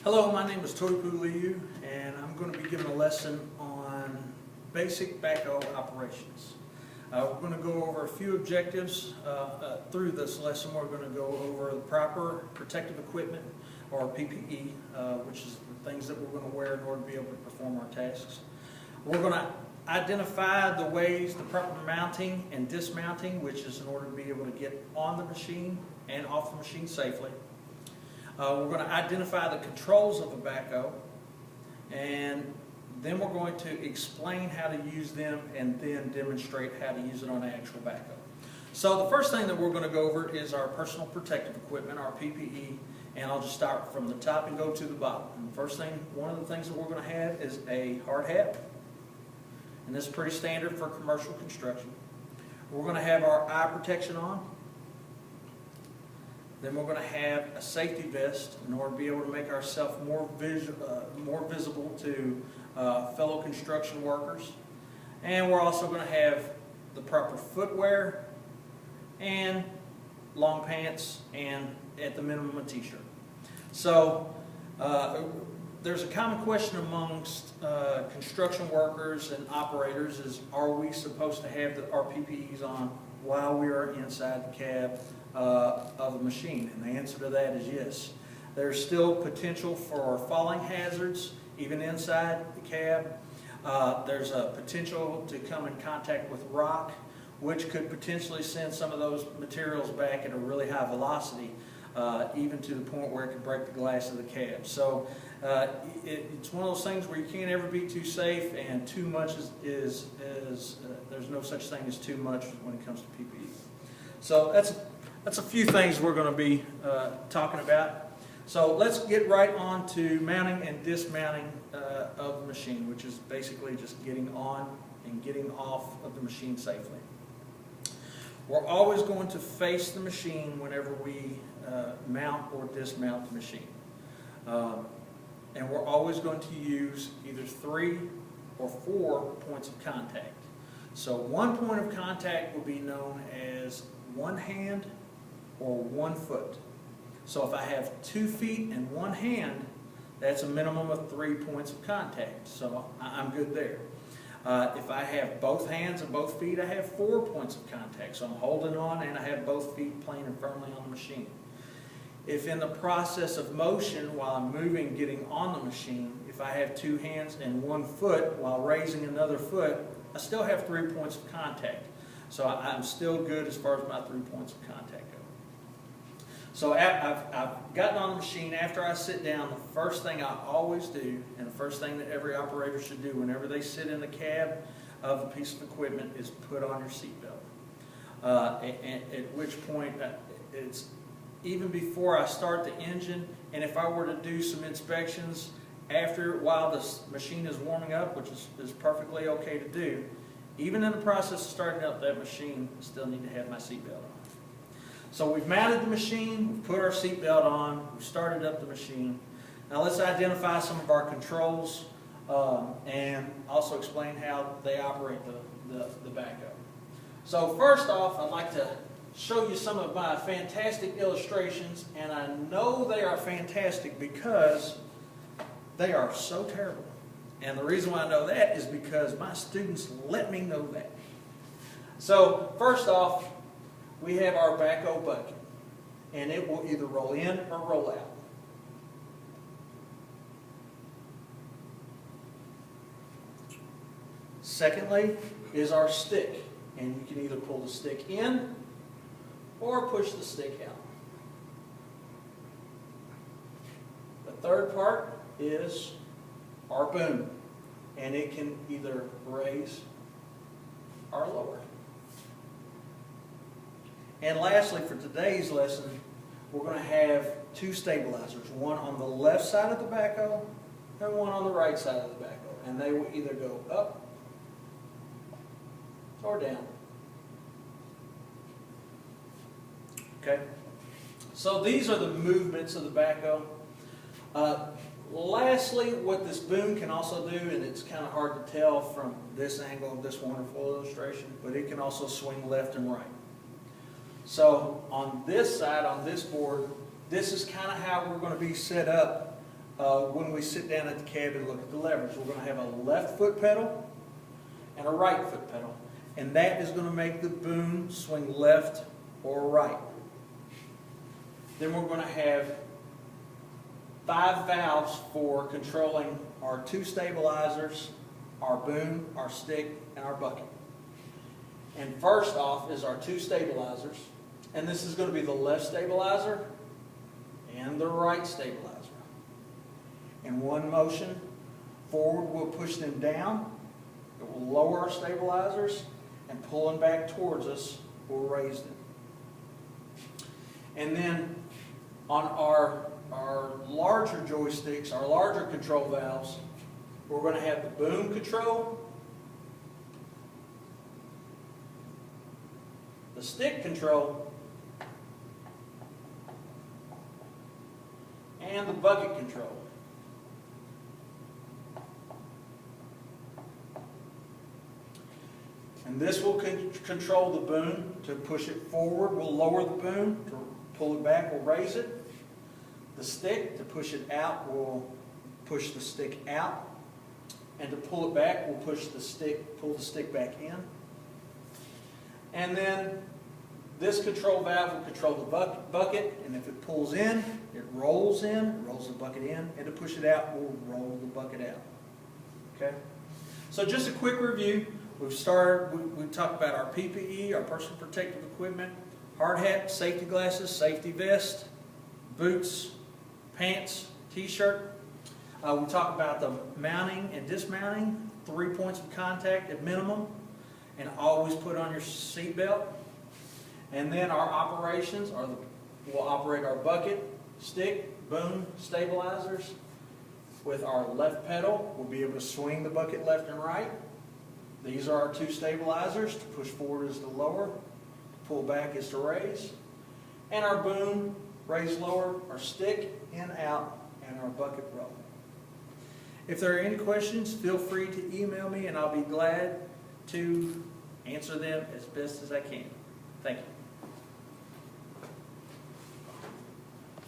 Hello, my name is Toeupu Liu, and I'm going to be giving a lesson on basic backhoe operations. We're going to go over a few objectives through this lesson. We're going to go over the proper protective equipment, or PPE, which is the things that we're going to wear in order to be able to perform our tasks. We're going to identify the ways, the proper mounting and dismounting, which is in order to be able to get on the machine and off the machine safely. We're going to identify the controls of a backhoe, and then we're going to explain how to use them and then demonstrate how to use it on an actual backhoe. So the first thing that we're going to go over is our personal protective equipment, our PPE, and I'll just start from the top and go to the bottom. And the first thing, one of the things that we're going to have is a hard hat, and this is pretty standard for commercial construction. We're going to have our eye protection on. Then we're going to have a safety vest in order to be able to make ourselves more visible to fellow construction workers. And we're also going to have the proper footwear and long pants and at the minimum a t-shirt. So there's a common question amongst construction workers and operators is, are we supposed to have our PPEs on while we are inside the cab of a machine? And the answer to that is yes. There's still potential for falling hazards even inside the cab. There's a potential to come in contact with rock, which could potentially send some of those materials back at a really high velocity, even to the point where it could break the glass of the cab. So it's one of those things where you can't ever be too safe, and too much is there's no such thing as too much when it comes to PPE. So that's a few things we're going to be talking about. So let's get right on to mounting and dismounting of the machine, which is basically just getting on and getting off of the machine safely. We're always going to face the machine whenever we mount or dismount the machine. And we're always going to use either 3 or 4 points of contact. So one point of contact will be known as one hand or 1 foot. So if I have 2 feet and 1 hand, that's a minimum of 3 points of contact. So I'm good there. If I have both hands and both feet, I have 4 points of contact. So I'm holding on and I have both feet planted firmly on the machine. If in the process of motion, while I'm moving, getting on the machine, if I have 2 hands and 1 foot while raising another foot, I still have 3 points of contact. So I'm still good as far as my 3 points of contact go. So I've gotten on the machine. After I sit down, the first thing I always do, and the first thing that every operator should do whenever they sit in the cab of a piece of equipment, is put on your seatbelt. At which point, it's even before I start the engine, and if I were to do some inspections while this machine is warming up, which is perfectly okay to do, even in the process of starting up that machine, I still need to have my seatbelt on. So we've mounted the machine, we've put our seatbelt on, we've started up the machine. Now let's identify some of our controls and also explain how they operate the backhoe. So first off, I'd like to show you some of my fantastic illustrations, and I know they are fantastic because they are so terrible. And the reason why I know that is because my students let me know that. So first off, we have our backhoe bucket, and it will either roll in or roll out. Secondly is our stick, and you can either pull the stick in or push the stick out. The third part is our boom, and it can either raise or lower. And lastly, for today's lesson, we're going to have 2 stabilizers, one on the left side of the backhoe and one on the right side of the backhoe, and they will either go up or down. Okay, so these are the movements of the backhoe. Lastly, what this boom can also do, and it's kind of hard to tell from this angle of this wonderful illustration, but it can also swing left and right. So on this side, on this board, this is kind of how we're going to be set up when we sit down at the cab and look at the levers. We're going to have a left foot pedal and a right foot pedal. And that is going to make the boom swing left or right. Then we're going to have 5 valves for controlling our 2 stabilizers, our boom, our stick, and our bucket. And first off is our 2 stabilizers. And this is going to be the left stabilizer and the right stabilizer. In one motion, forward will push them down. It will lower our stabilizers, and pulling back towards us will raise them. And then on our larger joysticks, our larger control valves, we're going to have the boom control, the stick control, and the bucket control. And this will control the boom. To push it forward, we'll lower the boom. To pull it back, we'll raise it. The stick, to push it out, we'll push the stick out. And to pull it back, we'll pull the stick back in. And then this control valve will control the bucket, and if it pulls in, it rolls the bucket in, and to push it out, we'll roll the bucket out. Okay? So just a quick review. We've talked about our PPE, our personal protective equipment, hard hat, safety glasses, safety vest, boots, pants, t-shirt. We talked about the mounting and dismounting, 3 points of contact at minimum, and always put on your seat belt. And then our operations we'll operate our bucket, stick, boom, stabilizers. With our left pedal, we'll be able to swing the bucket left and right. These are our 2 stabilizers. To push forward is to lower, to pull back is to raise. And our boom, raise, lower, our stick, in, out, and our bucket roll. If there are any questions, feel free to email me and I'll be glad to answer them as best as I can. Thank you.